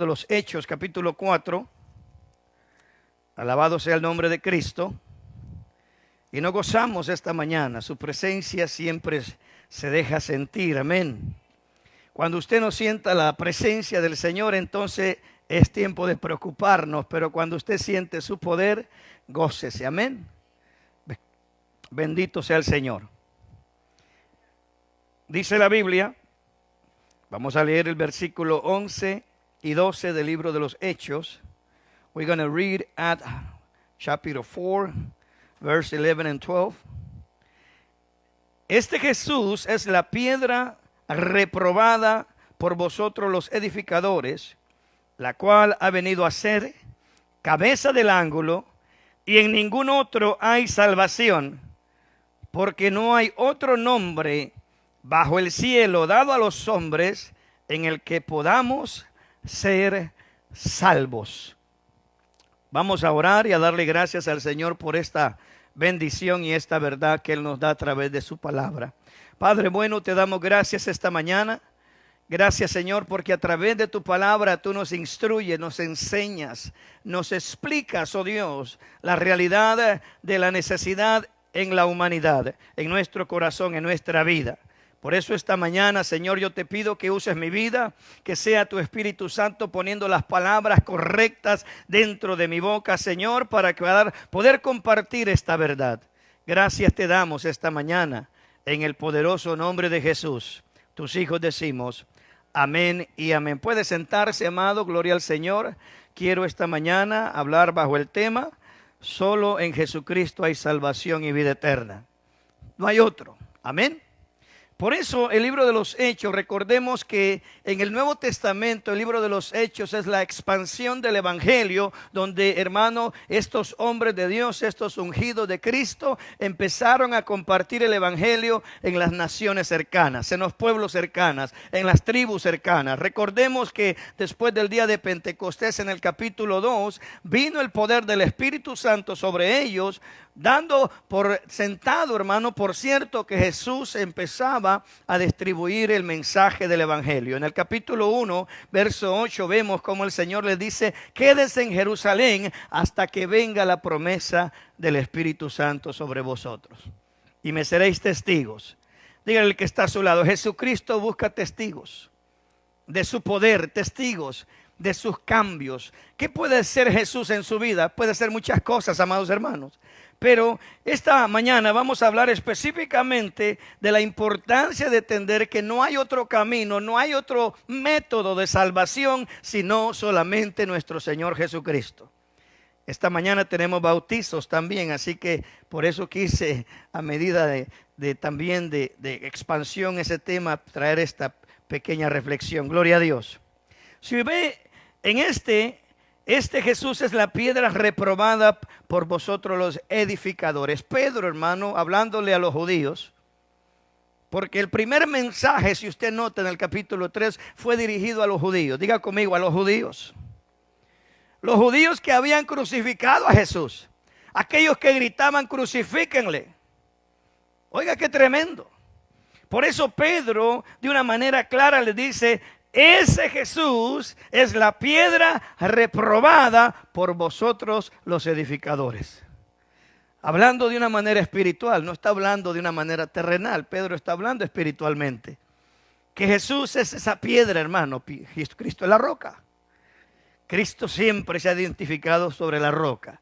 de los Hechos, capítulo 4. Alabado sea el nombre de Cristo. Y nos gozamos esta mañana. Su presencia siempre se deja sentir. Amén. Cuando usted no sienta la presencia del Señor, entonces es tiempo de preocuparnos. Pero cuando usted siente su poder, gócese. Amén. Bendito sea el Señor. Dice la Biblia, vamos a leer el versículo 11 y 12 del libro de los Hechos. We're going to read at chapter 4, verse 11 and 12. Este Jesús es la piedra reprobada por vosotros los edificadores, la cual ha venido a ser cabeza del ángulo, y en ningún otro hay salvación, porque no hay otro nombre bajo el cielo dado a los hombres en el que podamos ser salvos. Vamos a orar y a darle gracias al Señor por esta bendición y esta verdad que Él nos da a través de su palabra. Padre bueno, te damos gracias esta mañana. Gracias, Señor, porque a través de tu palabra tú nos instruyes, nos enseñas, nos explicas, oh Dios, la realidad de la necesidad en la humanidad, en nuestro corazón, en nuestra vida. Por eso esta mañana, Señor, yo te pido que uses mi vida, que sea tu Espíritu Santo poniendo las palabras correctas dentro de mi boca, Señor, para poder compartir esta verdad. Gracias te damos esta mañana en el poderoso nombre de Jesús. Tus hijos decimos amén y amén. Puede sentarse, amado, gloria al Señor. Quiero esta mañana hablar bajo el tema: solo en Jesucristo hay salvación y vida eterna. No hay otro. Amén. Por eso el libro de los Hechos, recordemos que en el Nuevo Testamento el libro de los Hechos es la expansión del Evangelio, donde, hermano, estos hombres de Dios, estos ungidos de Cristo, empezaron a compartir el Evangelio en las naciones cercanas, en los pueblos cercanos, en las tribus cercanas. Recordemos que después del día de Pentecostés, en el capítulo 2, vino el poder del Espíritu Santo sobre ellos, dando por sentado, hermano, por cierto, que Jesús empezaba a distribuir el mensaje del Evangelio. En el capítulo 1, verso 8, vemos cómo el Señor les dice: quédense en Jerusalén hasta que venga la promesa del Espíritu Santo sobre vosotros, y me seréis testigos. Dígale al que está a su lado: Jesucristo busca testigos de su poder, testigos de sus cambios. ¿Qué puede ser Jesús en su vida? Puede ser muchas cosas, amados hermanos. Pero esta mañana vamos a hablar específicamente de la importancia de entender que no hay otro camino, no hay otro método de salvación, sino solamente nuestro Señor Jesucristo. Esta mañana tenemos bautizos también, así que por eso quise, a medida de expansión ese tema, traer esta pequeña reflexión. Gloria a Dios. Si ve en este Jesús es la piedra reprobada por vosotros los edificadores. Pedro, hermano, hablándole a los judíos, porque el primer mensaje, si usted nota en el capítulo 3, fue dirigido a los judíos. Diga conmigo, a los judíos. Los judíos que habían crucificado a Jesús. Aquellos que gritaban: crucifíquenle. Oiga, qué tremendo. Por eso Pedro, de una manera clara, le dice: ese Jesús es la piedra reprobada por vosotros los edificadores. Hablando de una manera espiritual, no está hablando de una manera terrenal. Pedro está hablando espiritualmente. Que Jesús es esa piedra, hermano. Cristo es la roca. Cristo siempre se ha identificado sobre la roca.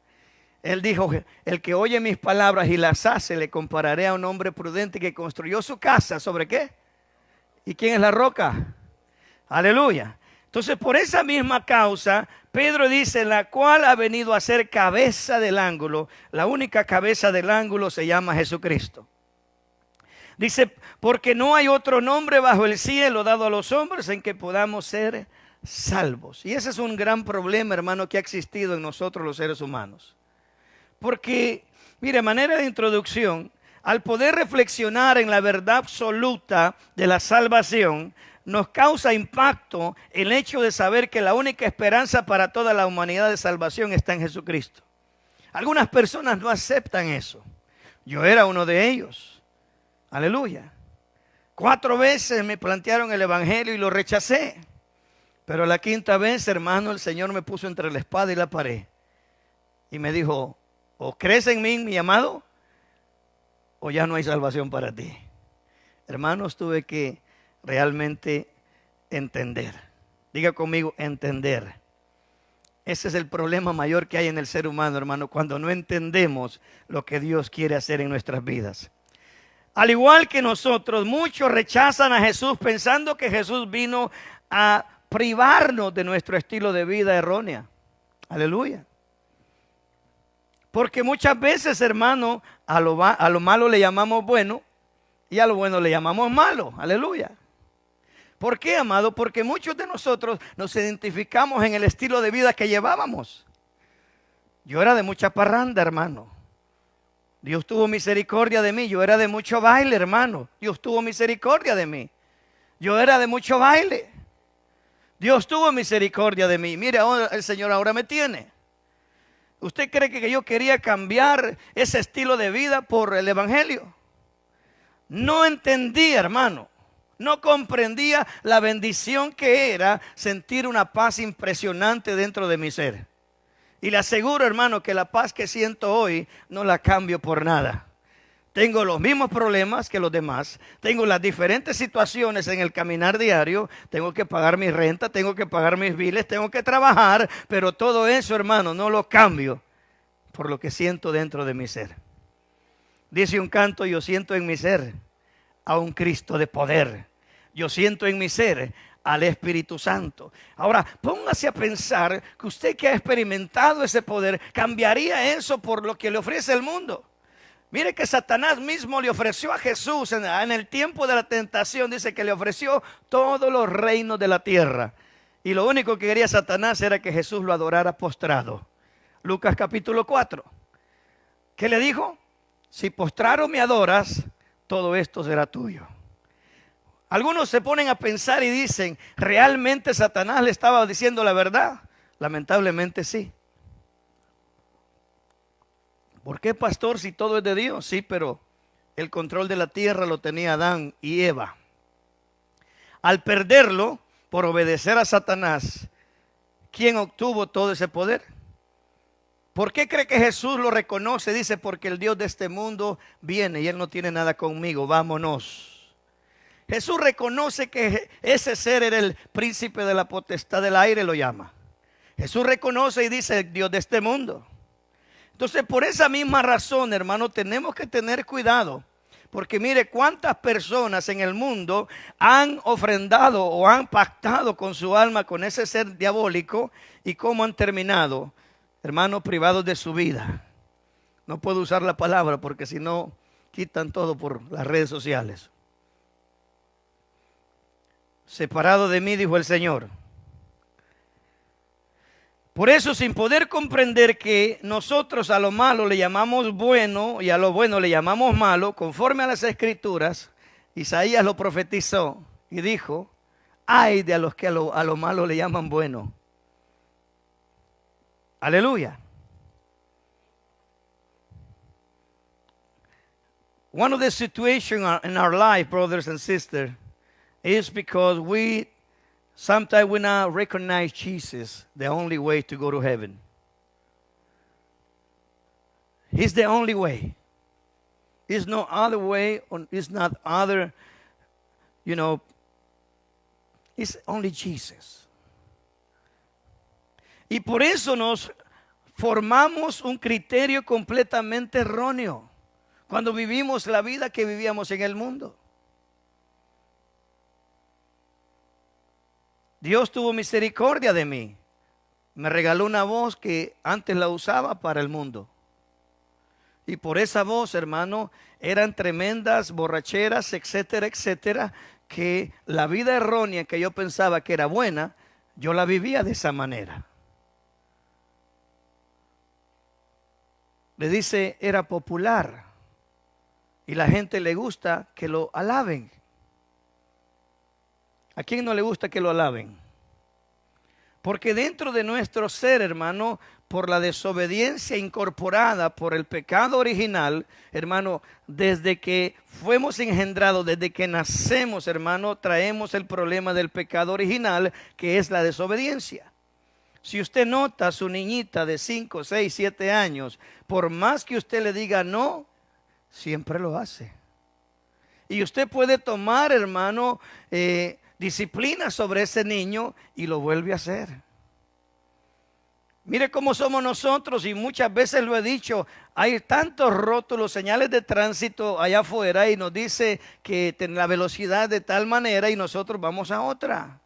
Él dijo: el que oye mis palabras y las hace, le compararé a un hombre prudente que construyó su casa. ¿Sobre qué? ¿Y quién es la roca? Aleluya. Entonces, por esa misma causa, Pedro dice: la cual ha venido a ser cabeza del ángulo. La única cabeza del ángulo se llama Jesucristo. Dice: porque no hay otro nombre bajo el cielo dado a los hombres en que podamos ser salvos. Y ese es un gran problema, hermano, que ha existido en nosotros los seres humanos. Porque, mire, manera de introducción, al poder reflexionar en la verdad absoluta de la salvación, nos causa impacto el hecho de saber que la única esperanza para toda la humanidad de salvación está en Jesucristo. Algunas personas no aceptan eso. Yo era uno de ellos. Aleluya. 4 veces me plantearon el evangelio y lo rechacé. Pero la quinta vez, hermano, el Señor me puso entre la espada y la pared. Y me dijo, o crees en mí, mi amado, o ya no hay salvación para ti. Hermanos, tuve que realmente entender. Diga conmigo, entender. Ese es el problema mayor que hay en el ser humano, hermano, cuando no entendemos lo que Dios quiere hacer en nuestras vidas. Al igual que nosotros, muchos rechazan a Jesús pensando que Jesús vino a privarnos de nuestro estilo de vida errónea. Aleluya. Porque muchas veces, hermano, a lo malo le llamamos bueno y a lo bueno le llamamos malo. Aleluya. ¿Por qué, amado? Porque muchos de nosotros nos identificamos en el estilo de vida que llevábamos. Yo era de mucha parranda, hermano. Dios tuvo misericordia de mí. Yo era de mucho baile, hermano. Dios tuvo misericordia de mí. Yo era de mucho baile. Dios tuvo misericordia de mí. Mire, ahora el Señor ahora me tiene. ¿Usted cree que yo quería cambiar ese estilo de vida por el Evangelio? No entendía, hermano. No comprendía la bendición que era sentir una paz impresionante dentro de mi ser. Y le aseguro, hermano, que la paz que siento hoy no la cambio por nada. Tengo los mismos problemas que los demás. Tengo las diferentes situaciones en el caminar diario. Tengo que pagar mi renta, tengo que pagar mis biles, tengo que trabajar. Pero todo eso, hermano, no lo cambio por lo que siento dentro de mi ser. Dice un canto, yo siento en mi ser a un Cristo de poder. Yo siento en mi ser al Espíritu Santo. Ahora, póngase a pensar que usted que ha experimentado ese poder, cambiaría eso por lo que le ofrece el mundo. Mire que Satanás mismo le ofreció a Jesús en el tiempo de la tentación. Dice que le ofreció todos los reinos de la tierra. Y lo único que quería Satanás era que Jesús lo adorara postrado. Lucas capítulo 4. ¿Qué le dijo? Si postrado me adoras, todo esto será tuyo. Algunos se ponen a pensar y dicen, ¿realmente Satanás le estaba diciendo la verdad? Lamentablemente sí. ¿Por qué, pastor, si todo es de Dios? Sí, pero el control de la tierra lo tenía Adán y Eva. Al perderlo, por obedecer a Satanás, ¿quién obtuvo todo ese poder? ¿Por qué cree que Jesús lo reconoce? Dice, porque el Dios de este mundo viene y Él no tiene nada conmigo, vámonos. Jesús reconoce que ese ser era el príncipe de la potestad del aire, lo llama. Jesús reconoce y dice, Dios de este mundo. Entonces, por esa misma razón, hermano, tenemos que tener cuidado. Porque mire cuántas personas en el mundo han ofrendado o han pactado con su alma, con ese ser diabólico, y cómo han terminado, hermanos, privados de su vida. No puedo usar la palabra porque si no, quitan todo por las redes sociales. Separado de mí, dijo el Señor. Por eso, sin poder comprender que nosotros a lo malo le llamamos bueno y a lo bueno le llamamos malo, conforme a las Escrituras, Isaías lo profetizó y dijo, ay de a los que a lo malo le llaman bueno. Aleluya. One of the situations in our life, brothers and sisters, is because sometimes we not recognize Jesus the only way to go to heaven. He's the only way. There's no other way, it's not other, it's only Jesus. Y por eso nos formamos un criterio completamente erróneo cuando vivimos la vida que vivíamos en el mundo. Dios tuvo misericordia de mí. Me regaló una voz que antes la usaba para el mundo. Y por esa voz, hermano, eran tremendas borracheras, etcétera, etcétera, que la vida errónea que yo pensaba que era buena, yo la vivía de esa manera. Le dice, era popular. Y la gente le gusta que lo alaben. ¿A quién no le gusta que lo alaben? Porque dentro de nuestro ser, hermano, por la desobediencia incorporada por el pecado original, hermano, desde que fuimos engendrados, desde que nacemos, hermano, traemos el problema del pecado original, que es la desobediencia. Si usted nota a su niñita de 5, 6, 7 años, por más que usted le diga no, siempre lo hace. Y usted puede tomar, hermano, disciplina sobre ese niño y lo vuelve a hacer. Mire cómo somos nosotros, y muchas veces lo he dicho, hay tantos rótulos, señales de tránsito allá afuera y nos dice que la velocidad de tal manera y nosotros vamos a otra.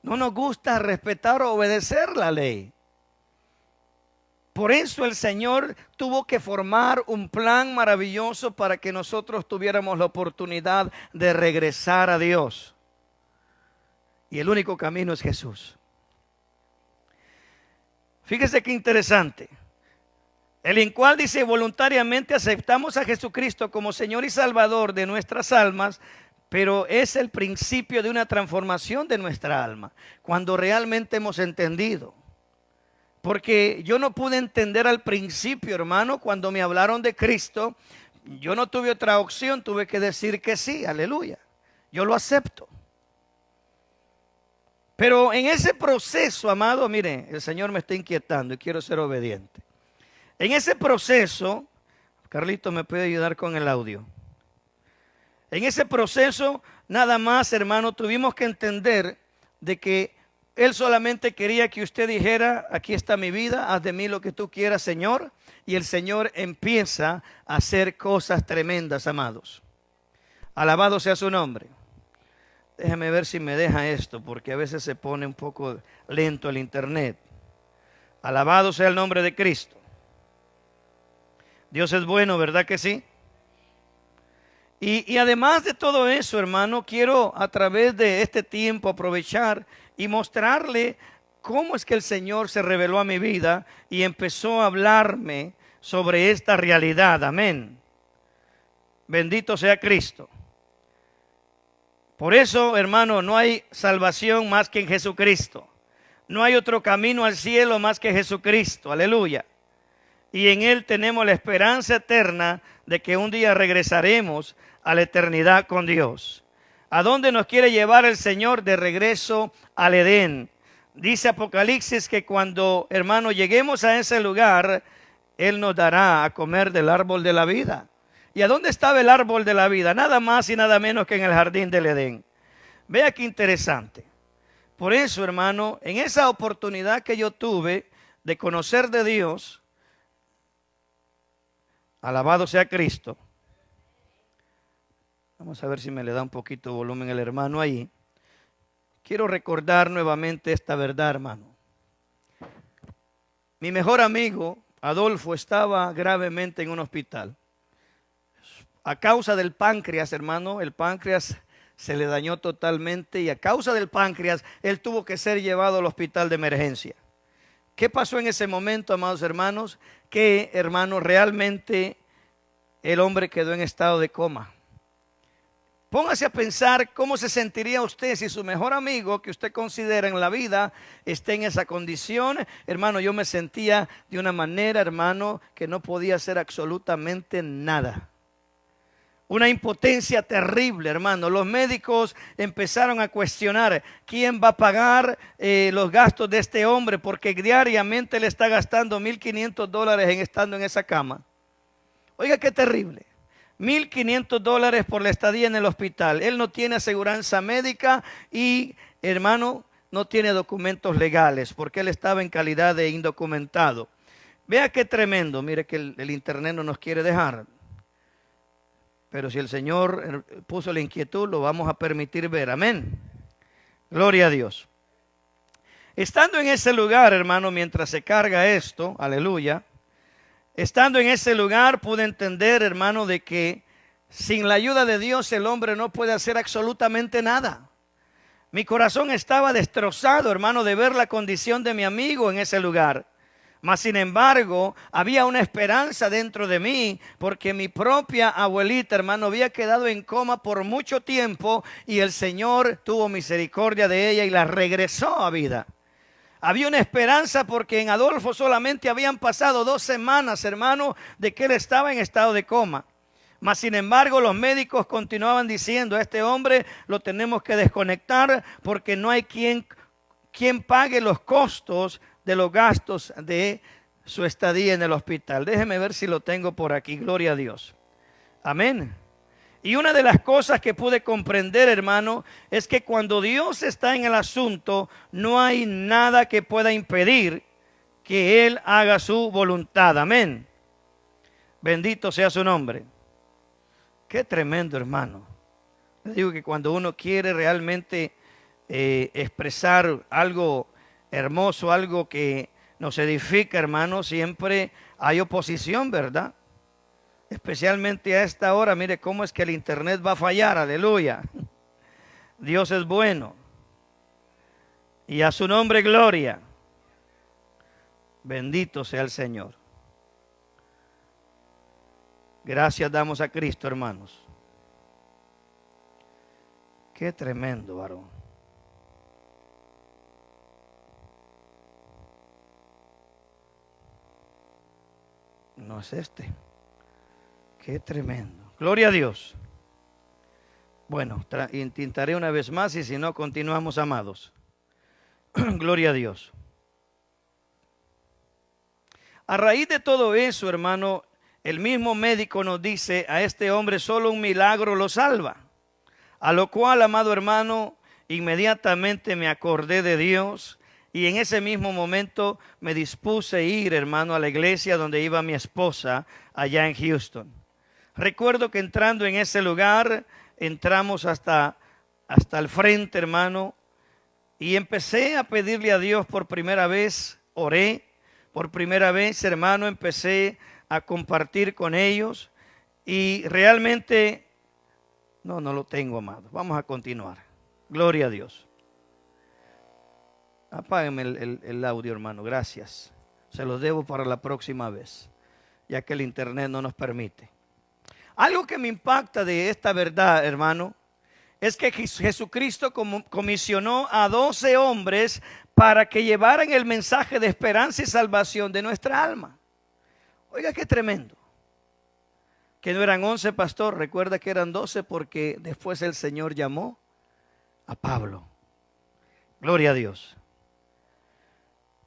No nos gusta respetar o obedecer la ley. Por eso el Señor tuvo que formar un plan maravilloso para que nosotros tuviéramos la oportunidad de regresar a Dios. Y el único camino es Jesús. Fíjese qué interesante. El cual dice: voluntariamente aceptamos a Jesucristo como Señor y Salvador de nuestras almas, pero es el principio de una transformación de nuestra alma, cuando realmente hemos entendido. Porque yo no pude entender al principio, hermano, cuando me hablaron de Cristo, yo no tuve otra opción, tuve que decir que sí, aleluya. Yo lo acepto. Pero en ese proceso, amado, mire, el Señor me está inquietando y quiero ser obediente. En ese proceso, Carlito, ¿me puede ayudar con el audio? En ese proceso, nada más, hermano, tuvimos que entender de que Él solamente quería que usted dijera: aquí está mi vida, haz de mí lo que tú quieras, Señor. Y el Señor empieza a hacer cosas tremendas, amados. Alabado sea su nombre. Déjame ver si me deja esto, porque a veces se pone un poco lento el internet. Alabado sea el nombre de Cristo. Dios es bueno, ¿verdad que sí? Y además de todo eso, hermano, quiero a través de este tiempo aprovechar y mostrarle cómo es que el Señor se reveló a mi vida y empezó a hablarme sobre esta realidad. Amén. Bendito sea Cristo. Por eso, hermano, no hay salvación más que en Jesucristo. No hay otro camino al cielo más que Jesucristo. Aleluya. Y en Él tenemos la esperanza eterna de que un día regresaremos a la eternidad con Dios. ¿A dónde nos quiere llevar el Señor? De regreso al Edén. Dice Apocalipsis que cuando, hermano, lleguemos a ese lugar, Él nos dará a comer del árbol de la vida. ¿Y a dónde estaba el árbol de la vida? Nada más y nada menos que en el jardín del Edén. Vea qué interesante. Por eso, hermano, en esa oportunidad que yo tuve de conocer de Dios, alabado sea Cristo. Vamos a ver si me le da un poquito de volumen el hermano ahí. Quiero recordar nuevamente esta verdad, hermano. Mi mejor amigo, Adolfo, estaba gravemente en un hospital. A causa del páncreas, hermano, el páncreas se le dañó totalmente y a causa del páncreas, él tuvo que ser llevado al hospital de emergencia. ¿Qué pasó en ese momento, amados hermanos? Que, hermano, realmente el hombre quedó en estado de coma. Póngase a pensar cómo se sentiría usted si su mejor amigo que usted considera en la vida esté en esa condición. Hermano, yo me sentía de una manera, hermano, que no podía hacer absolutamente nada. Una impotencia terrible, hermano. Los médicos empezaron a cuestionar quién va a pagar los gastos de este hombre, porque diariamente le está gastando $1,500 en estando en esa cama. Oiga, qué terrible. $1,500 por la estadía en el hospital. Él no tiene aseguranza médica y, hermano, no tiene documentos legales, porque él estaba en calidad de indocumentado. Vea qué tremendo. Mire que el internet no nos quiere dejar. Pero si el Señor puso la inquietud, lo vamos a permitir ver. Amén. Gloria a Dios. Estando en ese lugar, hermano, mientras se carga esto, aleluya. Estando en ese lugar pude entender, hermano, de que sin la ayuda de Dios el hombre no puede hacer absolutamente nada. Mi corazón estaba destrozado, hermano, de ver la condición de mi amigo en ese lugar. Mas sin embargo, había una esperanza dentro de mí, porque mi propia abuelita, hermano, había quedado en coma por mucho tiempo y el Señor tuvo misericordia de ella y la regresó a vida. Había una esperanza porque en Adolfo solamente habían pasado 2 semanas, hermano, de que él estaba en estado de coma. Mas, sin embargo, los médicos continuaban diciendo, a este hombre lo tenemos que desconectar porque no hay quien pague los costos de los gastos de su estadía en el hospital. Déjeme ver si lo tengo por aquí. Gloria a Dios. Amén. Y una de las cosas que pude comprender, hermano, es que cuando Dios está en el asunto, no hay nada que pueda impedir que Él haga su voluntad. Amén. Bendito sea su nombre. Qué tremendo, hermano. Le digo que cuando uno quiere realmente expresar algo hermoso, algo que nos edifica, hermano, siempre hay oposición, ¿verdad? Especialmente a esta hora, mire cómo es que el internet va a fallar, aleluya. Dios es bueno. Y a su nombre gloria. Bendito sea el Señor. Gracias damos a Cristo, hermanos. Qué tremendo, varón. No es este. Qué tremendo. Gloria a Dios. Bueno, intentaré una vez más y si no, continuamos, amados. Gloria a Dios. A raíz de todo eso, hermano, el mismo médico nos dice, a este hombre solo un milagro lo salva. A lo cual, amado hermano, inmediatamente me acordé de Dios y en ese mismo momento me dispuse a ir, hermano, a la iglesia donde iba mi esposa allá en Houston. Recuerdo que entrando en ese lugar, entramos hasta el frente, hermano, y empecé a pedirle a Dios por primera vez, oré, por primera vez, hermano, empecé a compartir con ellos y realmente, no lo tengo, amado. Vamos a continuar. Gloria a Dios. Apáguenme el audio, hermano, gracias. Se los debo para la próxima vez, ya que el internet no nos permite. Algo que me impacta de esta verdad, hermano, es que Jesucristo comisionó a 12 hombres para que llevaran el mensaje de esperanza y salvación de nuestra alma. Oiga, qué tremendo. Que no eran 11, pastor, recuerda que eran 12 porque después el Señor llamó a Pablo. Gloria a Dios.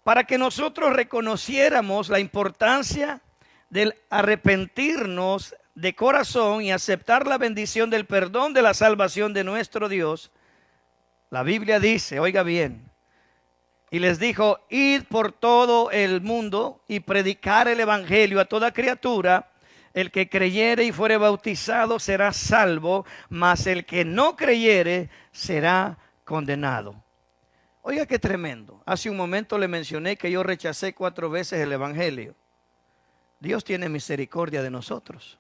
Para que nosotros reconociéramos la importancia del arrepentirnos de corazón y aceptar la bendición del perdón de la salvación de nuestro Dios, la Biblia dice, oiga bien, y les dijo, id por todo el mundo y predicar el evangelio a toda criatura. El que creyere y fuere bautizado será salvo, mas el que no creyere será condenado. Oiga qué tremendo. Hace un momento le mencioné que yo rechacé 4 veces el evangelio. Dios tiene misericordia de nosotros.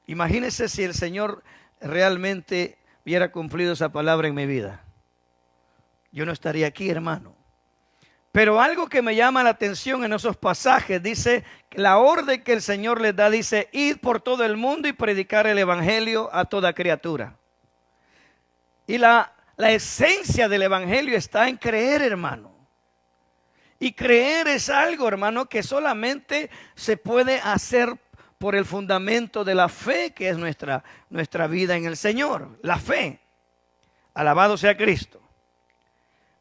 Imagínese si el Señor realmente hubiera cumplido esa palabra en mi vida. Yo no estaría aquí, hermano. Pero algo que me llama la atención en esos pasajes, dice, la orden que el Señor les da, dice, id por todo el mundo y predicar el evangelio a toda criatura. Y la esencia del evangelio está en creer, hermano. Y creer es algo, hermano, que solamente se puede hacer por el fundamento de la fe, que es nuestra vida en el Señor. La fe. Alabado sea Cristo.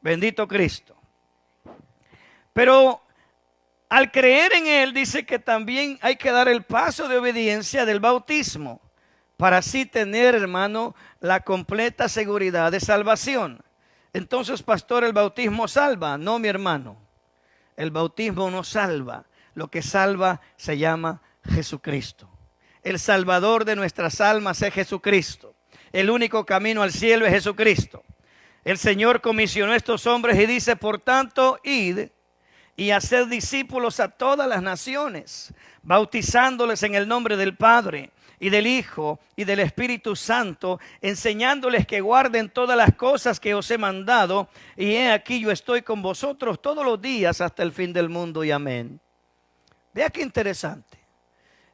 Bendito Cristo. Pero al creer en Él, dice que también hay que dar el paso de obediencia del bautismo, para así tener, hermano, la completa seguridad de salvación. Entonces, pastor, ¿el bautismo salva? No, mi hermano. El bautismo no salva. Lo que salva se llama Jesucristo. El Salvador de nuestras almas es Jesucristo. El único camino al cielo es Jesucristo. El Señor comisionó a estos hombres y dice, por tanto, id y haced discípulos a todas las naciones, bautizándoles en el nombre del Padre y del Hijo y del Espíritu Santo, enseñándoles que guarden todas las cosas que os he mandado, y he aquí yo estoy con vosotros todos los días hasta el fin del mundo, y amén. Vea qué interesante.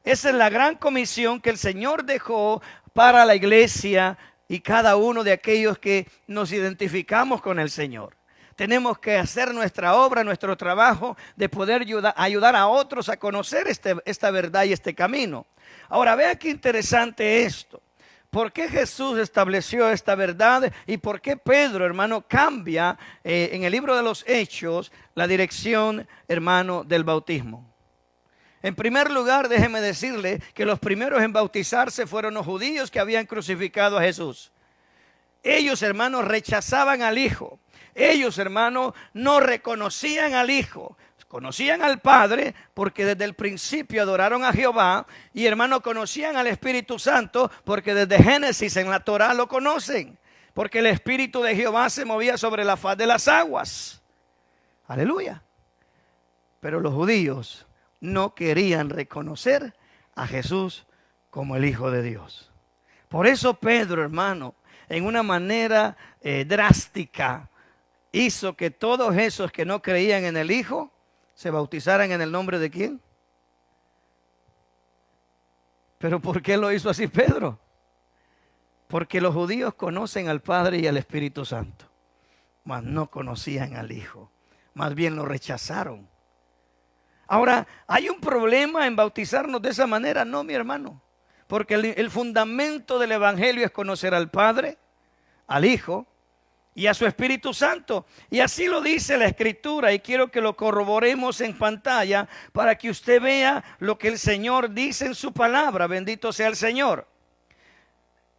Esa es la gran comisión que el Señor dejó para la iglesia y cada uno de aquellos que nos identificamos con el Señor. Tenemos que hacer nuestra obra, nuestro trabajo de poder ayudar a otros a conocer esta verdad y este camino. Ahora, vea qué interesante esto. ¿Por qué Jesús estableció esta verdad y por qué Pedro, hermano, cambia en el libro de los Hechos la dirección, hermano, del bautismo? En primer lugar, déjeme decirle que los primeros en bautizarse fueron los judíos que habían crucificado a Jesús. Ellos, hermanos, rechazaban al Hijo. Ellos, hermanos, no reconocían al Hijo. Conocían al Padre porque desde el principio adoraron a Jehová. Y, hermanos, conocían al Espíritu Santo porque desde Génesis en la Torá lo conocen. Porque el Espíritu de Jehová se movía sobre la faz de las aguas. Aleluya. Pero los judíos no querían reconocer a Jesús como el Hijo de Dios. Por eso Pedro, hermano, en una manera drástica, hizo que todos esos que no creían en el Hijo se bautizaran en el nombre de ¿quién? ¿Pero por qué lo hizo así Pedro? Porque los judíos conocen al Padre y al Espíritu Santo, mas no conocían al Hijo, más bien lo rechazaron. Ahora, ¿hay un problema en bautizarnos de esa manera? No, mi hermano, porque el fundamento del Evangelio es conocer al Padre, al Hijo y a su Espíritu Santo. Y así lo dice la Escritura, y quiero que lo corroboremos en pantalla para que usted vea lo que el Señor dice en su palabra. Bendito sea el Señor.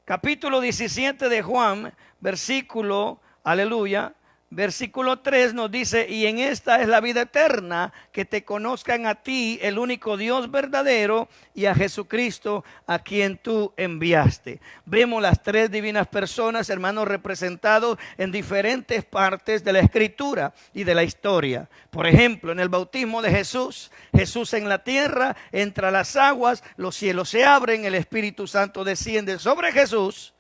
Capítulo 17 de Juan, versículo, aleluya, versículo 3 nos dice: y en esta es la vida eterna, que te conozcan a ti, el único Dios verdadero, y a Jesucristo, a quien tú enviaste. Vemos las tres divinas personas, hermanos, representados en diferentes partes de la Escritura y de la historia. Por ejemplo, en el bautismo de Jesús, Jesús en la tierra, entra a las aguas, los cielos se abren, el Espíritu Santo desciende sobre Jesús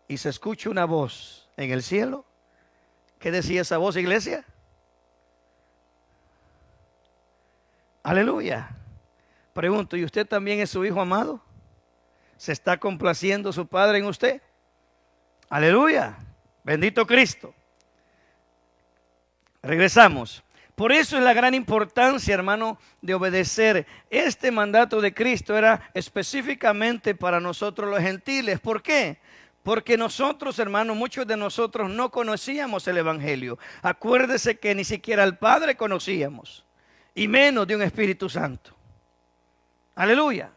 y se escucha una voz en el cielo. ¿Qué decía esa voz, iglesia? Aleluya. Pregunto, ¿y usted también es su hijo amado? ¿Se está complaciendo su Padre en usted? Aleluya. Bendito Cristo. Regresamos. Por eso es la gran importancia, hermano, de obedecer. Este mandato de Cristo era específicamente para nosotros los gentiles. ¿Por qué? Porque nosotros, hermanos, muchos de nosotros no conocíamos el Evangelio. Acuérdese que ni siquiera al Padre conocíamos, y menos de un Espíritu Santo. Aleluya.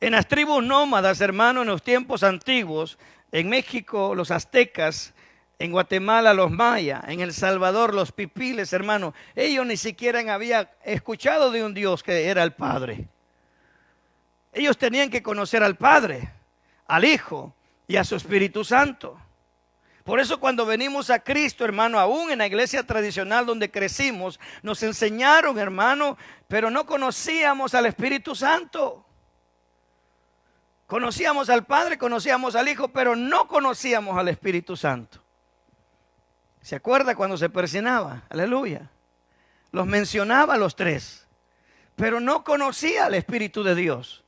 En las tribus nómadas, hermanos, en los tiempos antiguos, en México los aztecas, en Guatemala los mayas, en El Salvador los pipiles, hermanos, ellos ni siquiera habían escuchado de un Dios que era el Padre. Ellos tenían que conocer al Padre, al Hijo y a su Espíritu Santo. Por eso cuando venimos a Cristo, hermano, aún en la iglesia tradicional donde crecimos, nos enseñaron, hermano, pero no conocíamos al Espíritu Santo. Conocíamos al Padre, conocíamos al Hijo, pero no conocíamos al Espíritu Santo. ¿Se acuerda cuando se persinaba? Aleluya. Los mencionaba los tres, pero no conocía al Espíritu de Dios.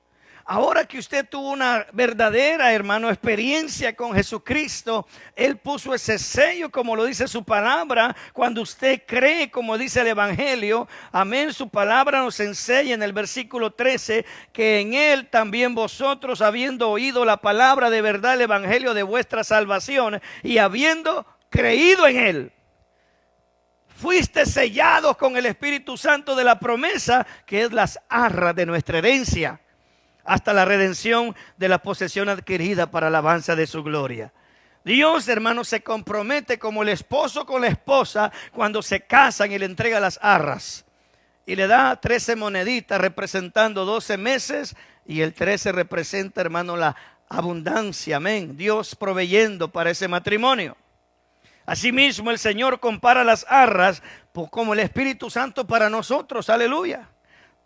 Ahora que usted tuvo una verdadera, hermano, experiencia con Jesucristo, Él puso ese sello, como lo dice su palabra, cuando usted cree, como dice el Evangelio. Amén, su palabra nos enseña en el versículo 13, que en Él también vosotros, habiendo oído la palabra de verdad, el Evangelio de vuestra salvación, y habiendo creído en Él, fuiste sellados con el Espíritu Santo de la promesa, que es las arras de nuestra herencia, hasta la redención de la posesión adquirida para alabanza de su gloria. Dios, hermanos, se compromete como el esposo con la esposa cuando se casan y le entrega las arras. Y le da 13 moneditas representando 12 meses, y el 13 representa, hermano, la abundancia. Amén. Dios proveyendo para ese matrimonio. Asimismo, el Señor compara las arras como el Espíritu Santo para nosotros. Aleluya.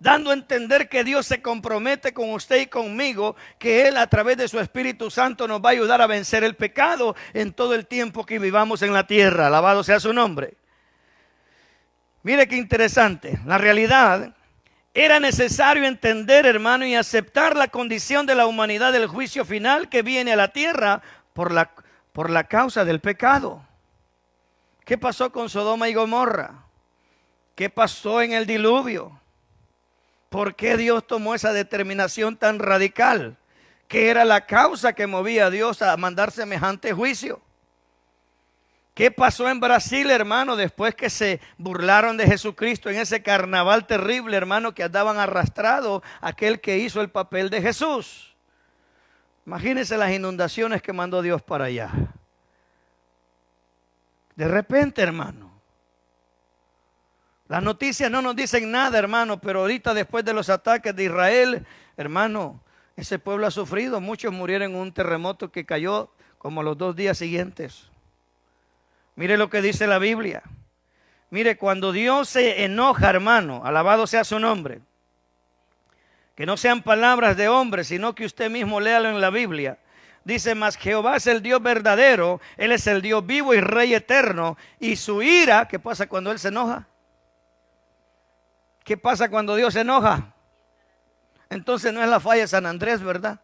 Dando a entender que Dios se compromete con usted y conmigo, que Él a través de su Espíritu Santo nos va a ayudar a vencer el pecado en todo el tiempo que vivamos en la tierra. Alabado sea su nombre. Mire qué interesante. La realidad, era necesario entender, hermano, y aceptar la condición de la humanidad del juicio final que viene a la tierra por la causa del pecado. ¿Qué pasó con Sodoma y Gomorra? ¿Qué pasó en el diluvio? ¿Por qué Dios tomó esa determinación tan radical? ¿Qué era la causa que movía a Dios a mandar semejante juicio? ¿Qué pasó en Brasil, hermano, después que se burlaron de Jesucristo en ese carnaval terrible, hermano, que andaban arrastrado aquel que hizo el papel de Jesús? Imagínense las inundaciones que mandó Dios para allá. De repente, hermano. Las noticias no nos dicen nada, hermano, pero ahorita después de los ataques de Israel, hermano, ese pueblo ha sufrido. Muchos murieron en un terremoto que cayó como los 2 días siguientes. Mire lo que dice la Biblia. Mire, cuando Dios se enoja, hermano, alabado sea su nombre, que no sean palabras de hombre, sino que usted mismo léalo en la Biblia. Dice, mas Jehová es el Dios verdadero, Él es el Dios vivo y Rey eterno, y su ira, ¿qué pasa cuando Él se enoja? ¿Qué pasa cuando Dios se enoja? Entonces no es la falla de San Andrés, ¿verdad?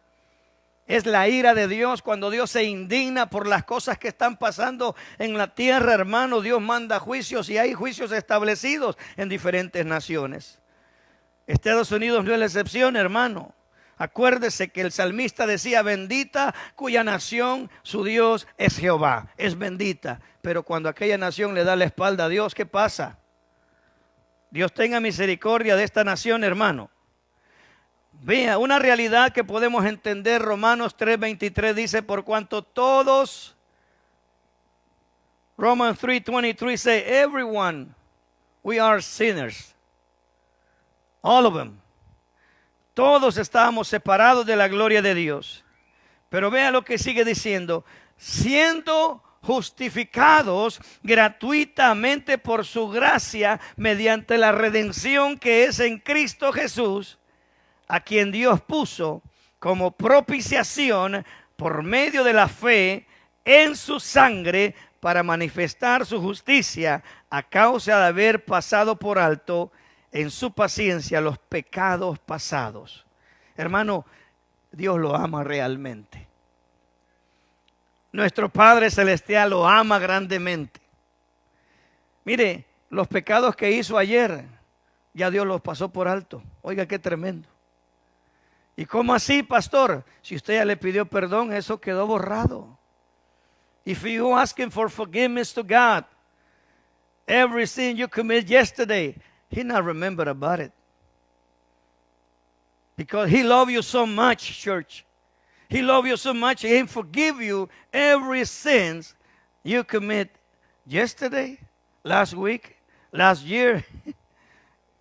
Es la ira de Dios cuando Dios se indigna por las cosas que están pasando en la tierra, hermano. Dios manda juicios y hay juicios establecidos en diferentes naciones. Estados Unidos no es la excepción, hermano. Acuérdese que el salmista decía, bendita cuya nación, su Dios es Jehová, es bendita. Pero cuando aquella nación le da la espalda a Dios, ¿qué pasa? Dios tenga misericordia de esta nación, hermano. Vea, una realidad que podemos entender, Romanos 3:23 dice, por cuanto todos, Romans 3:23 say, everyone, we are sinners. All of them. Todos estábamos separados de la gloria de Dios. Pero vea lo que sigue diciendo, siendo justificados gratuitamente por su gracia mediante la redención que es en Cristo Jesús, a quien Dios puso como propiciación por medio de la fe en su sangre para manifestar su justicia a causa de haber pasado por alto en su paciencia los pecados pasados. Hermano, Dios lo ama realmente. Nuestro Padre Celestial lo ama grandemente. Mire, los pecados que hizo ayer, ya Dios los pasó por alto. Oiga, qué tremendo. ¿Y cómo así, pastor? Si usted ya le pidió perdón, eso quedó borrado. If you asking for forgiveness to God, every sin you commit yesterday, He not remembered about it. Because He loved you so much, church. He loved you so much, He forgive you every sin you commit yesterday, last week, last year,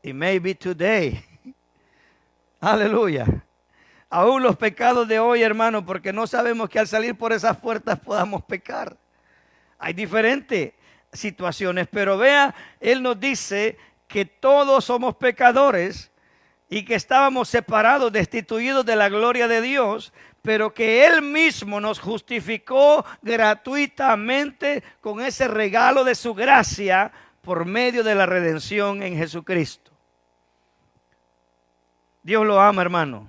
it may be today. Aleluya. Aún los pecados de hoy, hermano, porque no sabemos que al salir por esas puertas podamos pecar. Hay diferentes situaciones, pero vea, Él nos dice que todos somos pecadores y que estábamos separados, destituidos de la gloria de Dios, pero que Él mismo nos justificó gratuitamente con ese regalo de su gracia por medio de la redención en Jesucristo. Dios lo ama, hermano.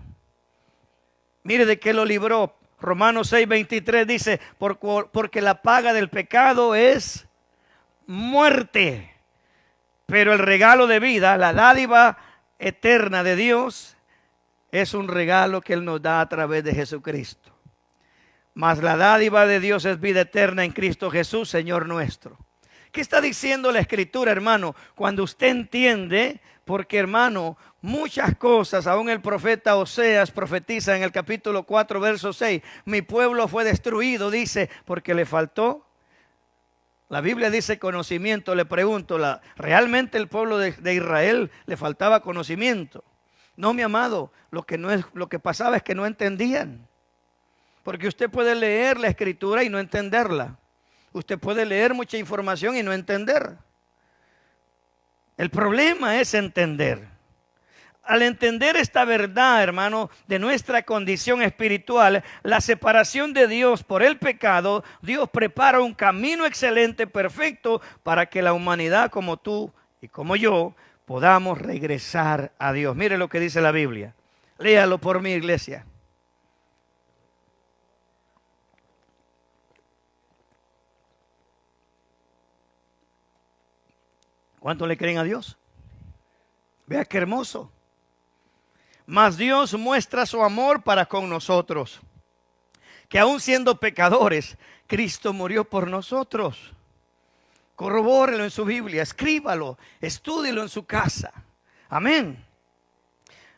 Mire de qué lo libró. Romanos 6:23 dice, porque la paga del pecado es muerte, pero el regalo de vida, la dádiva eterna de Dios, es un regalo que Él nos da a través de Jesucristo. Mas la dádiva de Dios es vida eterna en Cristo Jesús, Señor nuestro. ¿Qué está diciendo la Escritura, hermano? Cuando usted entiende, porque hermano, muchas cosas, aún el profeta Oseas profetiza en el capítulo 4, verso 6, mi pueblo fue destruido, dice, porque le faltó. La Biblia dice conocimiento. Le pregunto, ¿realmente el pueblo de Israel le faltaba conocimiento? No, mi amado, lo que pasaba es que no entendían. Porque usted puede leer la Escritura y no entenderla. Usted puede leer mucha información y no entender. El problema es entender. Al entender esta verdad, hermano, de nuestra condición espiritual, la separación de Dios por el pecado, Dios prepara un camino excelente, perfecto, para que la humanidad como tú y como yo podamos regresar a Dios. Mire lo que dice la Biblia. Léalo por mí, iglesia. ¿Cuánto le creen a Dios? Vea qué hermoso. Mas Dios muestra su amor para con nosotros, que aun siendo pecadores, Cristo murió por nosotros. Corrobórelo en su Biblia, escríbalo, estúdielo en su casa. Amén.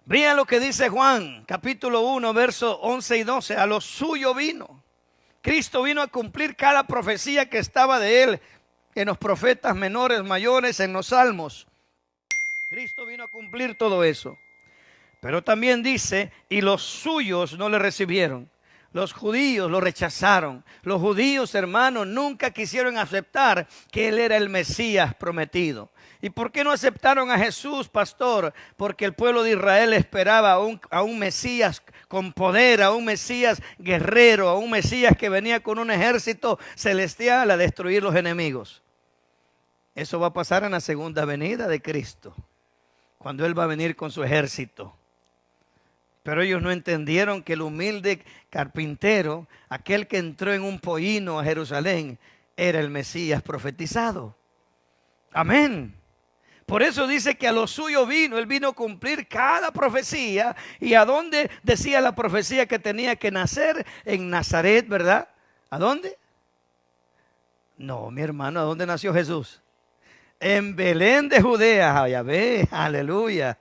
Vean lo que dice Juan, capítulo 1, versos 11 y 12. A lo suyo vino. Cristo vino a cumplir cada profecía que estaba de él en los profetas menores, mayores, en los salmos. Cristo vino a cumplir todo eso. Pero también dice, y los suyos no le recibieron. Los judíos lo rechazaron. Los judíos, hermanos, nunca quisieron aceptar que él era el Mesías prometido. ¿Y por qué no aceptaron a Jesús, pastor? Porque el pueblo de Israel esperaba a un Mesías con poder, a un Mesías guerrero, a un Mesías que venía con un ejército celestial a destruir los enemigos. Eso va a pasar en la segunda venida de Cristo, cuando Él va a venir con su ejército. Pero ellos no entendieron que el humilde carpintero, aquel que entró en un pollino a Jerusalén, era el Mesías profetizado. Amén. Por eso dice que a lo suyo vino, Él vino a cumplir cada profecía. ¿Y a dónde decía la profecía que tenía que nacer? En Nazaret, ¿verdad? ¿A dónde? No, mi hermano, ¿a dónde nació Jesús? En Belén de Judea, ya ve, aleluya.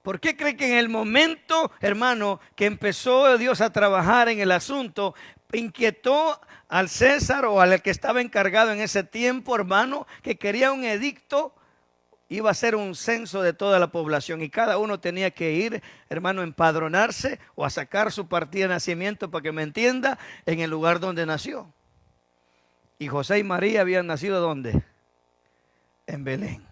¿Por qué cree que en el momento, hermano, que empezó Dios a trabajar en el asunto, inquietó al César o al que estaba encargado en ese tiempo, hermano, que quería un edicto? Iba a ser un censo de toda la población y cada uno tenía que ir, hermano, a empadronarse o a sacar su partida de nacimiento, para que me entienda, en el lugar donde nació. Y José y María habían nacido ¿dónde? En Belén.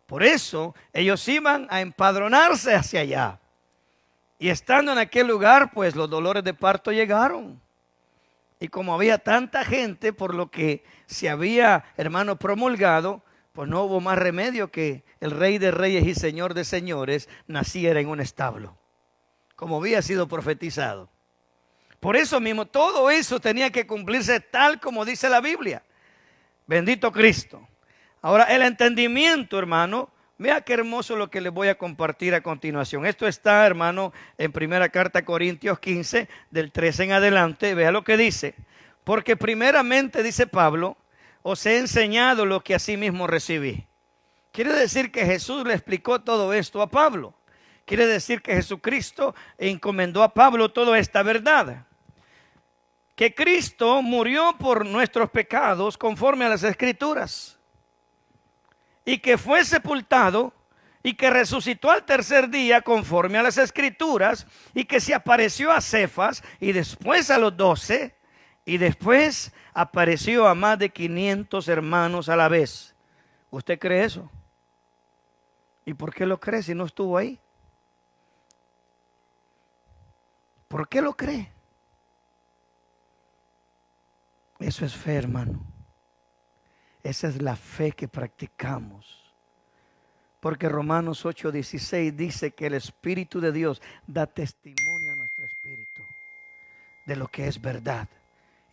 Por eso ellos iban a empadronarse hacia allá. Y estando en aquel lugar, pues los dolores de parto llegaron. Y como había tanta gente, por lo que se había, hermano, promulgado, pues no hubo más remedio que el Rey de Reyes y Señor de Señores naciera en un establo, como había sido profetizado. Por eso mismo, todo eso tenía que cumplirse tal como dice la Biblia. Bendito Cristo. Ahora, el entendimiento, hermano, vea qué hermoso lo que les voy a compartir a continuación. Esto está, hermano, en primera carta a Corintios 15, del 13 en adelante. Vea lo que dice. Porque primeramente, dice Pablo, os he enseñado lo que asimismo recibí. Quiere decir que Jesús le explicó todo esto a Pablo. Quiere decir que Jesucristo encomendó a Pablo toda esta verdad. Que Cristo murió por nuestros pecados conforme a las Escrituras. Y que fue sepultado y que resucitó al tercer día conforme a las Escrituras, y que se apareció a Cefas y después a los 12 y después apareció a más de 500 hermanos a la vez. ¿Usted cree eso? ¿Y por qué lo cree si no estuvo ahí? ¿Por qué lo cree? Eso es fe, hermano. Esa es la fe que practicamos. Porque Romanos 8:16 dice que el Espíritu de Dios da testimonio a nuestro espíritu de lo que es verdad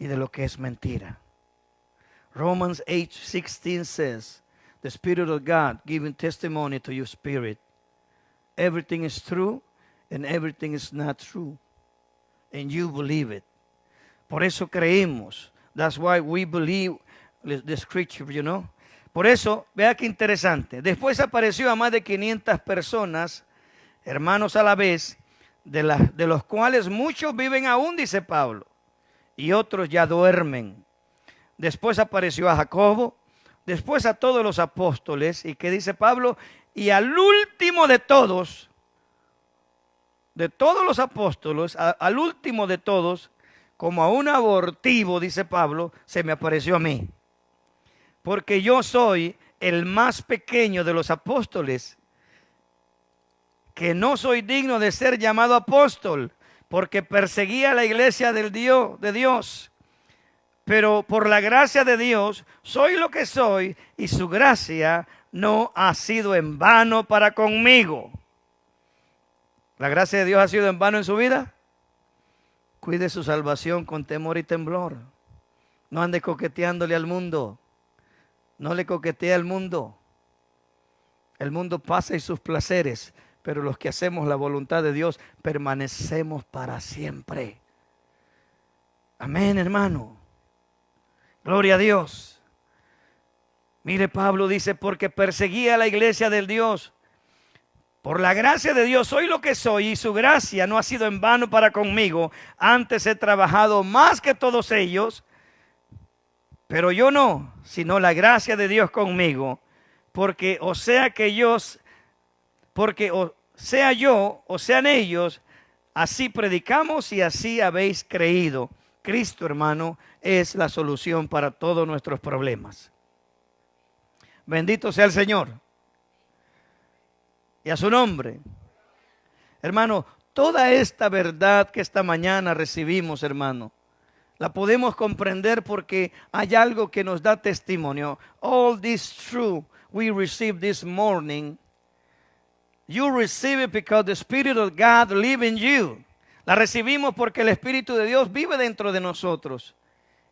y de lo que es mentira. Romans 8:16 says, the Spirit of God giving testimony to your spirit. Everything is true and everything is not true. And you believe it. Por eso creemos. That's why we believe the scripture, you know. Por eso, vea qué interesante. Después apareció a más de 500 personas, hermanos a la vez, de los cuales muchos viven aún, dice Pablo, y otros ya duermen. Después apareció a Jacobo, después a todos los apóstoles, y que dice Pablo, y al último de todos los apóstoles, al último de todos, como a un abortivo, dice Pablo, se me apareció a mí. Porque yo soy el más pequeño de los apóstoles, que no soy digno de ser llamado apóstol, porque perseguía la iglesia de Dios. Pero por la gracia de Dios, soy lo que soy, y su gracia no ha sido en vano para conmigo. ¿La gracia de Dios ha sido en vano en su vida? Cuide su salvación con temor y temblor. No ande coqueteándole al mundo. No le coquetea al mundo. El mundo pasa y sus placeres, pero los que hacemos la voluntad de Dios permanecemos para siempre. Amén, hermano. Gloria a Dios. Mire, Pablo dice, porque perseguía a la iglesia del Dios. Por la gracia de Dios soy lo que soy, y su gracia no ha sido en vano para conmigo. Antes he trabajado más que todos ellos, pero yo no, sino la gracia de Dios conmigo. Porque o sea yo o sean ellos, así predicamos y así habéis creído. Cristo, hermano, es la solución para todos nuestros problemas. Bendito sea el Señor. Y a su nombre. Hermano, toda esta verdad que esta mañana recibimos, hermano, la podemos comprender porque hay algo que nos da testimonio. All this truth we received this morning, you receive it because the Spirit of God lives in you. La recibimos porque el Espíritu de Dios vive dentro de nosotros.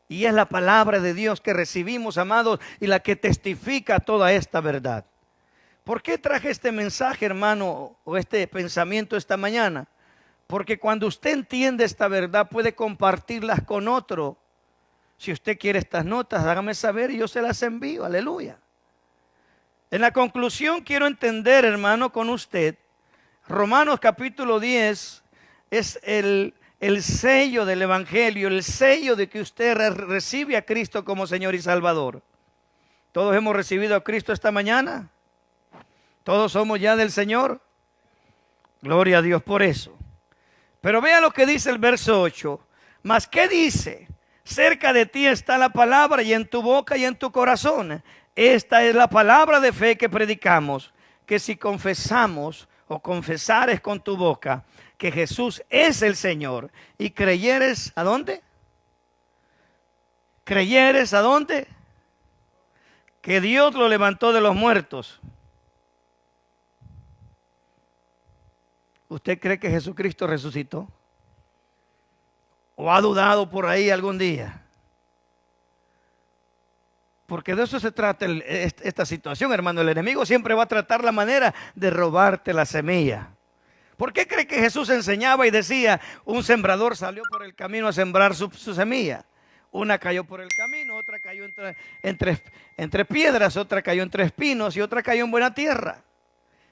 Y es la palabra de Dios que recibimos, amados, y la que testifica toda esta verdad. ¿Por qué traje este mensaje, hermano, o este pensamiento esta mañana? Porque cuando usted entiende esta verdad, puede compartirlas con otro. Si usted quiere estas notas, hágame saber y yo se las envío. Aleluya. En la conclusión quiero entender, hermano, con usted, Romanos capítulo 10 es el sello del Evangelio, el sello de que usted recibe a Cristo como Señor y Salvador. ¿Todos hemos recibido a Cristo esta mañana? ¿Todos somos ya del Señor? Gloria a Dios por eso. Pero vea lo que dice el verso 8. ¿Mas qué dice? Cerca de ti está la palabra y en tu boca y en tu corazón. Esta es la palabra de fe que predicamos, que si confesamos o confesares con tu boca que Jesús es el Señor y creyeres, ¿a dónde? ¿Creyeres a dónde? Que Dios lo levantó de los muertos. ¿Usted cree que Jesucristo resucitó? ¿O ha dudado por ahí algún día? Porque de eso se trata esta situación, hermano. El enemigo siempre va a tratar la manera de robarte la semilla. ¿Por qué cree que Jesús enseñaba y decía, un sembrador salió por el camino a sembrar su semilla? Una cayó por el camino, otra cayó entre piedras, otra cayó entre espinos y otra cayó en buena tierra.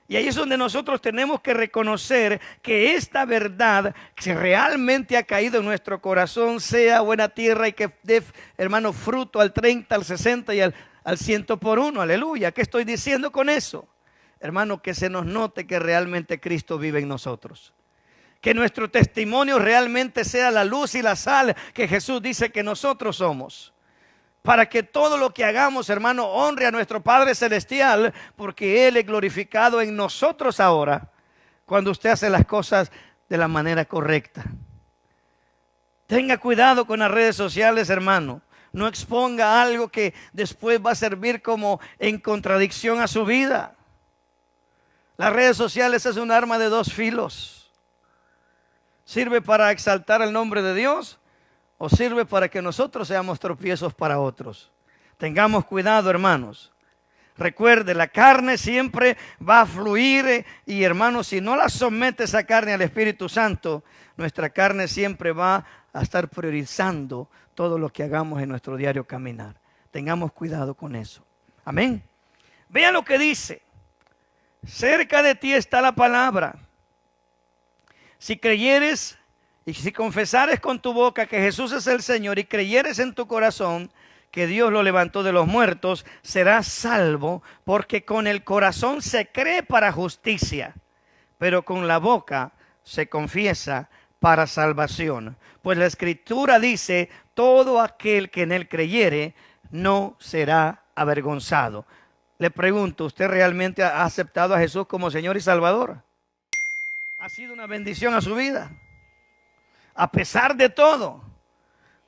Y ahí es donde nosotros tenemos que reconocer que esta verdad que realmente ha caído en nuestro corazón sea buena tierra y que dé, hermano, fruto al 30, al 60 y al 100 por uno. Aleluya. ¿Qué estoy diciendo con eso? Hermano, que se nos note que realmente Cristo vive en nosotros. Que nuestro testimonio realmente sea la luz y la sal que Jesús dice que nosotros somos. Para que todo lo que hagamos, hermano, honre a nuestro Padre Celestial, porque Él es glorificado en nosotros ahora, cuando usted hace las cosas de la manera correcta. Tenga cuidado con las redes sociales, hermano. No exponga algo que después va a servir como en contradicción a su vida. Las redes sociales es un arma de dos filos. Sirve para exaltar el nombre de Dios, o sirve para que nosotros seamos tropiezos para otros. Tengamos cuidado, hermanos. Recuerde, la carne siempre va a fluir y, hermanos, si no la somete esa carne al Espíritu Santo, nuestra carne siempre va a estar priorizando todo lo que hagamos en nuestro diario caminar. Tengamos cuidado con eso. Amén. Vean lo que dice. Cerca de ti está la palabra. Si creyeres y si confesares con tu boca que Jesús es el Señor y creyeres en tu corazón que Dios lo levantó de los muertos, serás salvo, porque con el corazón se cree para justicia, pero con la boca se confiesa para salvación. Pues la Escritura dice, todo aquel que en él creyere no será avergonzado. Le pregunto, ¿usted realmente ha aceptado a Jesús como Señor y Salvador? ¿Ha sido una bendición a su vida? A pesar de todo,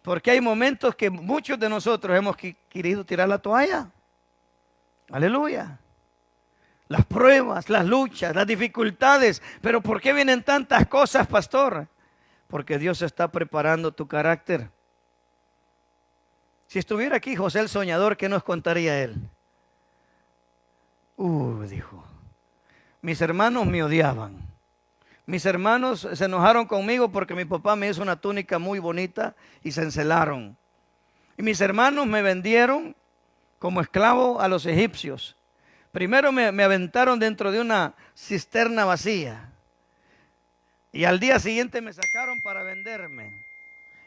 porque hay momentos que muchos de nosotros hemos querido tirar la toalla. Aleluya. Las pruebas, las luchas, las dificultades. Pero ¿por qué vienen tantas cosas, pastor? Porque Dios está preparando tu carácter. Si estuviera aquí José el soñador, ¿qué nos contaría él? Dijo, mis hermanos me odiaban. Mis hermanos se enojaron conmigo porque mi papá me hizo una túnica muy bonita y se encelaron. Y mis hermanos me vendieron como esclavo a los egipcios. Primero me aventaron dentro de una cisterna vacía. Y al día siguiente me sacaron para venderme.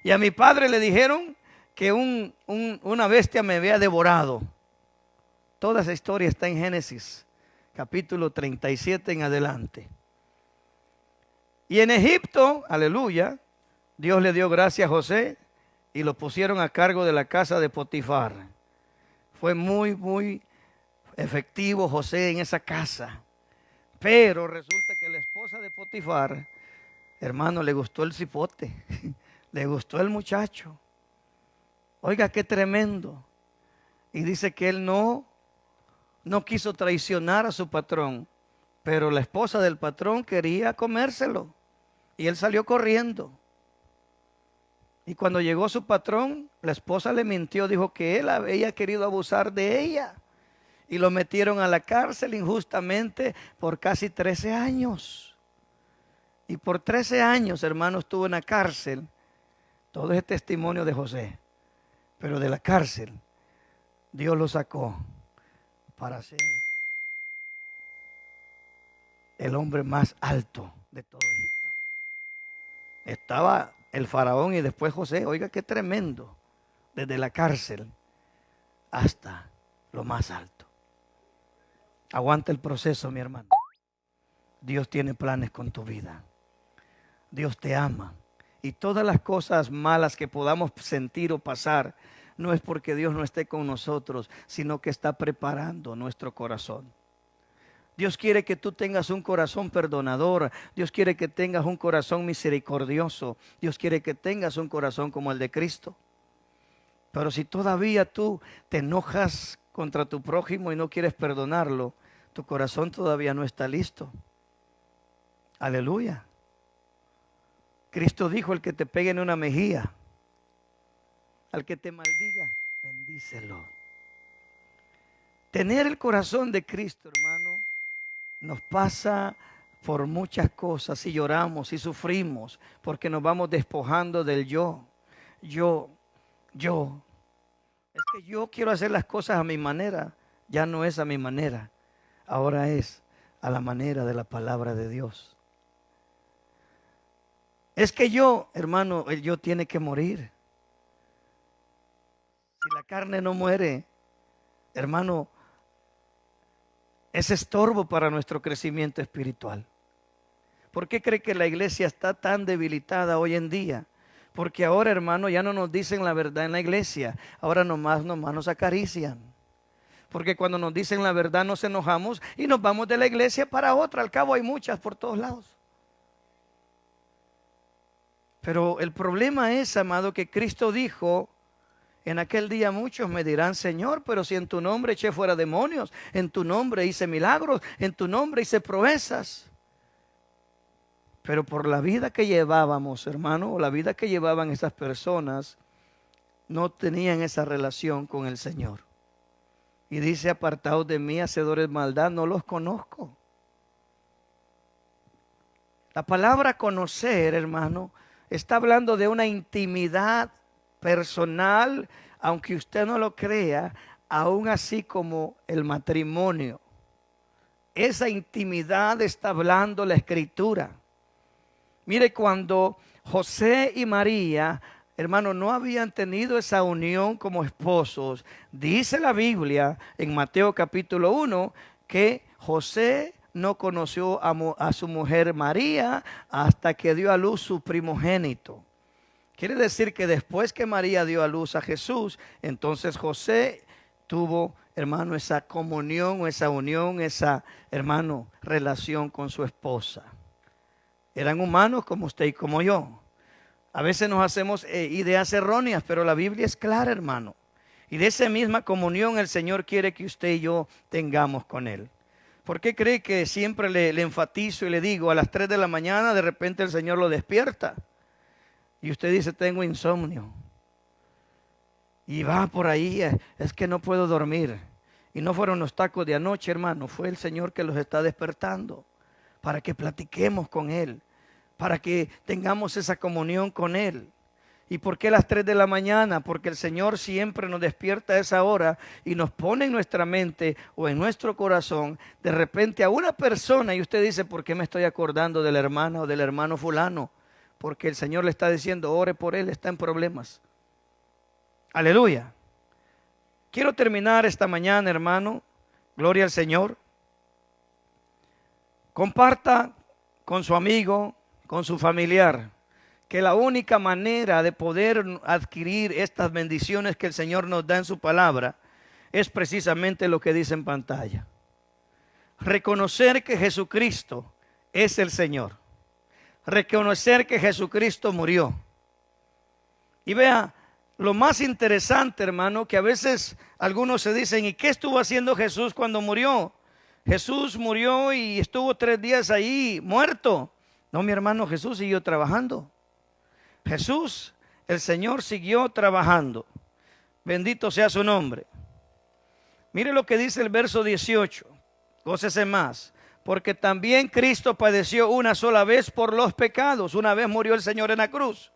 Y a mi padre le dijeron que una bestia me había devorado. Toda esa historia está en Génesis, capítulo 37 en adelante. Y en Egipto, aleluya, Dios le dio gracia a José y lo pusieron a cargo de la casa de Potifar. Fue muy efectivo José en esa casa. Pero resulta que la esposa de Potifar, hermano, le gustó el cipote, le gustó el muchacho. Oiga, qué tremendo. Y dice que él no quiso traicionar a su patrón, pero la esposa del patrón quería comérselo. Y él salió corriendo. Y cuando llegó su patrón, la esposa le mintió, dijo que él había querido abusar de ella. Y lo metieron a la cárcel injustamente por casi 13 años. Y por 13 años, hermano, estuvo en la cárcel. Todo es testimonio de José. Pero de la cárcel, Dios lo sacó para ser el hombre más alto de todo Egipto. Estaba el faraón y después José. Oiga, qué tremendo. Desde la cárcel hasta lo más alto. Aguanta el proceso, mi hermano. Dios tiene planes con tu vida. Dios te ama. Y todas las cosas malas que podamos sentir o pasar, no es porque Dios no esté con nosotros, sino que está preparando nuestro corazón. Dios quiere que tú tengas un corazón perdonador. Dios quiere que tengas un corazón misericordioso. Dios quiere que tengas un corazón como el de Cristo. Pero si todavía tú te enojas contra tu prójimo y no quieres perdonarlo, tu corazón todavía no está listo. Aleluya. Cristo dijo: el que te pegue en una mejilla, al que te maldiga, bendícelo. Tener el corazón de Cristo, hermano, nos pasa por muchas cosas y lloramos y sufrimos porque nos vamos despojando del yo. Es que yo quiero hacer las cosas a mi manera. Ya no es a mi manera. Ahora es a la manera de la palabra de Dios. Es que yo, hermano, el yo tiene que morir. Si la carne no muere, hermano, es estorbo para nuestro crecimiento espiritual. ¿Por qué cree que la iglesia está tan debilitada hoy en día? Porque ahora, hermano, ya no nos dicen la verdad en la iglesia. Ahora nomás nos acarician. Porque cuando nos dicen la verdad nos enojamos y nos vamos de la iglesia para otra. Al cabo hay muchas por todos lados. Pero el problema es, amado, que Cristo dijo: en aquel día muchos me dirán: Señor, pero si en tu nombre eché fuera demonios, en tu nombre hice milagros, en tu nombre hice proezas. Pero por la vida que llevábamos, hermano, o la vida que llevaban esas personas, no tenían esa relación con el Señor. Y dice: apartados de mí, hacedores de maldad, no los conozco. La palabra conocer, hermano, está hablando de una intimidad personal, aunque usted no lo crea, aún así como el matrimonio. Esa intimidad está hablando la Escritura. Mire, cuando José y María, hermano, no habían tenido esa unión como esposos, dice la Biblia en Mateo capítulo 1 que José no conoció a su mujer María hasta que dio a luz su primogénito. Quiere decir que después que María dio a luz a Jesús, entonces José tuvo, hermano, esa comunión, esa unión, esa, hermano, relación con su esposa. Eran humanos como usted y como yo. A veces nos hacemos ideas erróneas, pero la Biblia es clara, hermano. Y de esa misma comunión el Señor quiere que usted y yo tengamos con Él. ¿Por qué cree que siempre le enfatizo y le digo a las 3 de la mañana de repente el Señor lo despierta? Y usted dice: tengo insomnio. Y va por ahí, es que no puedo dormir. Y no fueron los tacos de anoche, hermano, fue el Señor que los está despertando para que platiquemos con Él, para que tengamos esa comunión con Él. ¿Y por qué las 3 de la mañana? Porque el Señor siempre nos despierta a esa hora y nos pone en nuestra mente o en nuestro corazón de repente a una persona y usted dice, ¿por qué me estoy acordando de la hermana o del hermano fulano? Porque el Señor le está diciendo, ore por él, está en problemas. Aleluya. Quiero terminar esta mañana, hermano, gloria al Señor. Comparta con su amigo, con su familiar, que la única manera de poder adquirir estas bendiciones que el Señor nos da en su palabra es precisamente lo que dice en pantalla. Reconocer que Jesucristo es el Señor. Reconocer que Jesucristo murió. Y vea, lo más interesante, hermano, que a veces algunos se dicen, ¿y qué estuvo haciendo Jesús cuando murió? Jesús murió y estuvo 3 días ahí muerto. No, mi hermano, Jesús siguió trabajando. Jesús, el Señor, siguió trabajando. Bendito sea su nombre. Mire lo que dice el verso 18. Gócese más. Porque también Cristo padeció una sola vez por los pecados. Una vez murió el Señor en la cruz.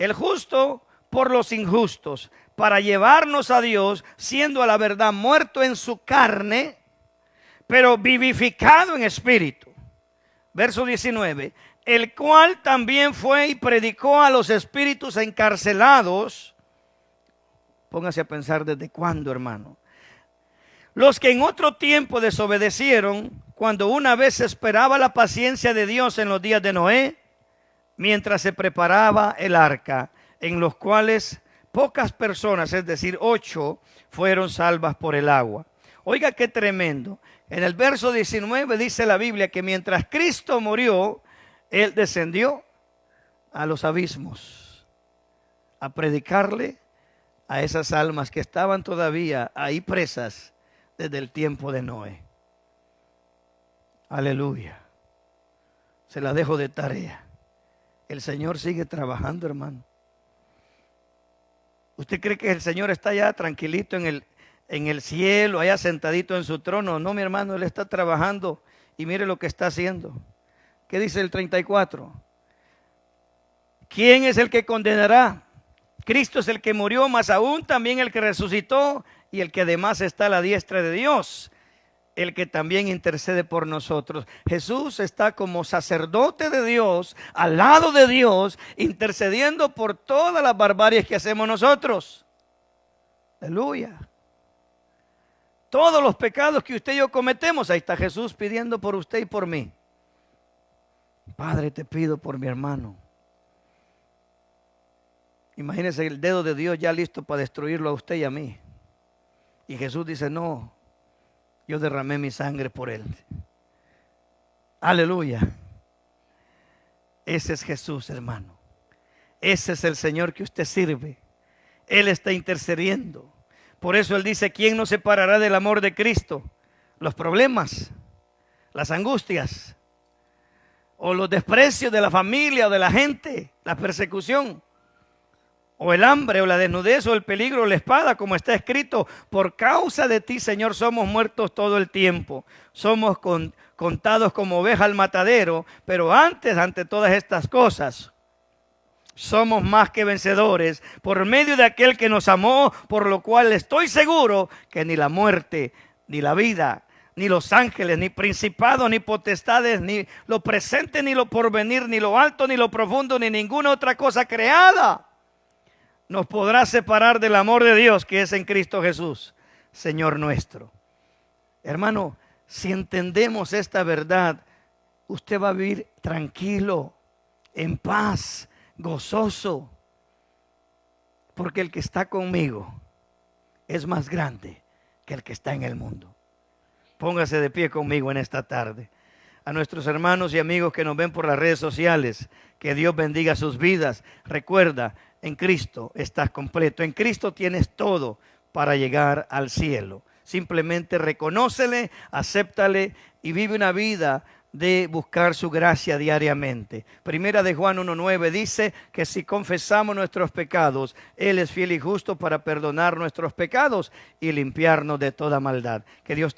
El justo por los injustos, para llevarnos a Dios, siendo a la verdad muerto en su carne, pero vivificado en espíritu. Verso 19. El cual también fue y predicó a los espíritus encarcelados. Póngase a pensar desde cuándo, hermano. Los que en otro tiempo desobedecieron, cuando una vez se esperaba la paciencia de Dios en los días de Noé, mientras se preparaba el arca, en los cuales pocas personas, es decir, 8, fueron salvas por el agua. Oiga qué tremendo. En el verso 19 dice la Biblia que mientras Cristo murió, Él descendió a los abismos a predicarle a esas almas que estaban todavía ahí presas desde el tiempo de Noé. Aleluya. Se la dejo de tarea. El Señor sigue trabajando, hermano. ¿Usted cree que el Señor está allá tranquilito en el cielo, allá sentadito en su trono? No, mi hermano, Él está trabajando y mire lo que está haciendo. ¿Qué dice el 34? ¿Quién es el que condenará? Cristo es el que murió, más aún también el que resucitó y el que además está a la diestra de Dios, el que también intercede por nosotros. Jesús está como sacerdote de Dios, al lado de Dios, intercediendo por todas las barbaries que hacemos nosotros. Aleluya. Todos los pecados que usted y yo cometemos, ahí está Jesús pidiendo por usted y por mí. Padre, te pido por mi hermano. Imagínese el dedo de Dios ya listo para destruirlo a usted y a mí. Y Jesús dice, no, yo derramé mi sangre por él. Aleluya. Ese es Jesús, hermano. Ese es el Señor que usted sirve. Él está intercediendo. Por eso Él dice, ¿quién nos separará del amor de Cristo? Los problemas, las angustias, o los desprecios de la familia o de la gente, la persecución, o el hambre, o la desnudez, o el peligro, o la espada, como está escrito, por causa de ti, Señor, somos muertos todo el tiempo. Somos contados como ovejas al matadero, pero antes, ante todas estas cosas, somos más que vencedores por medio de aquel que nos amó, por lo cual estoy seguro que ni la muerte, ni la vida, ni los ángeles, ni principados, ni potestades, ni lo presente, ni lo porvenir, ni lo alto, ni lo profundo, ni ninguna otra cosa creada nos podrá separar del amor de Dios que es en Cristo Jesús, Señor nuestro. Hermano, si entendemos esta verdad, usted va a vivir tranquilo, en paz, gozoso, porque el que está conmigo es más grande que el que está en el mundo. Póngase de pie conmigo en esta tarde. A nuestros hermanos y amigos que nos ven por las redes sociales, que Dios bendiga sus vidas. Recuerda, en Cristo estás completo. En Cristo tienes todo para llegar al cielo. Simplemente reconócele, acéptale y vive una vida de buscar su gracia diariamente. Primera de Juan 1:9 dice que si confesamos nuestros pecados, Él es fiel y justo para perdonar nuestros pecados y limpiarnos de toda maldad. Que Dios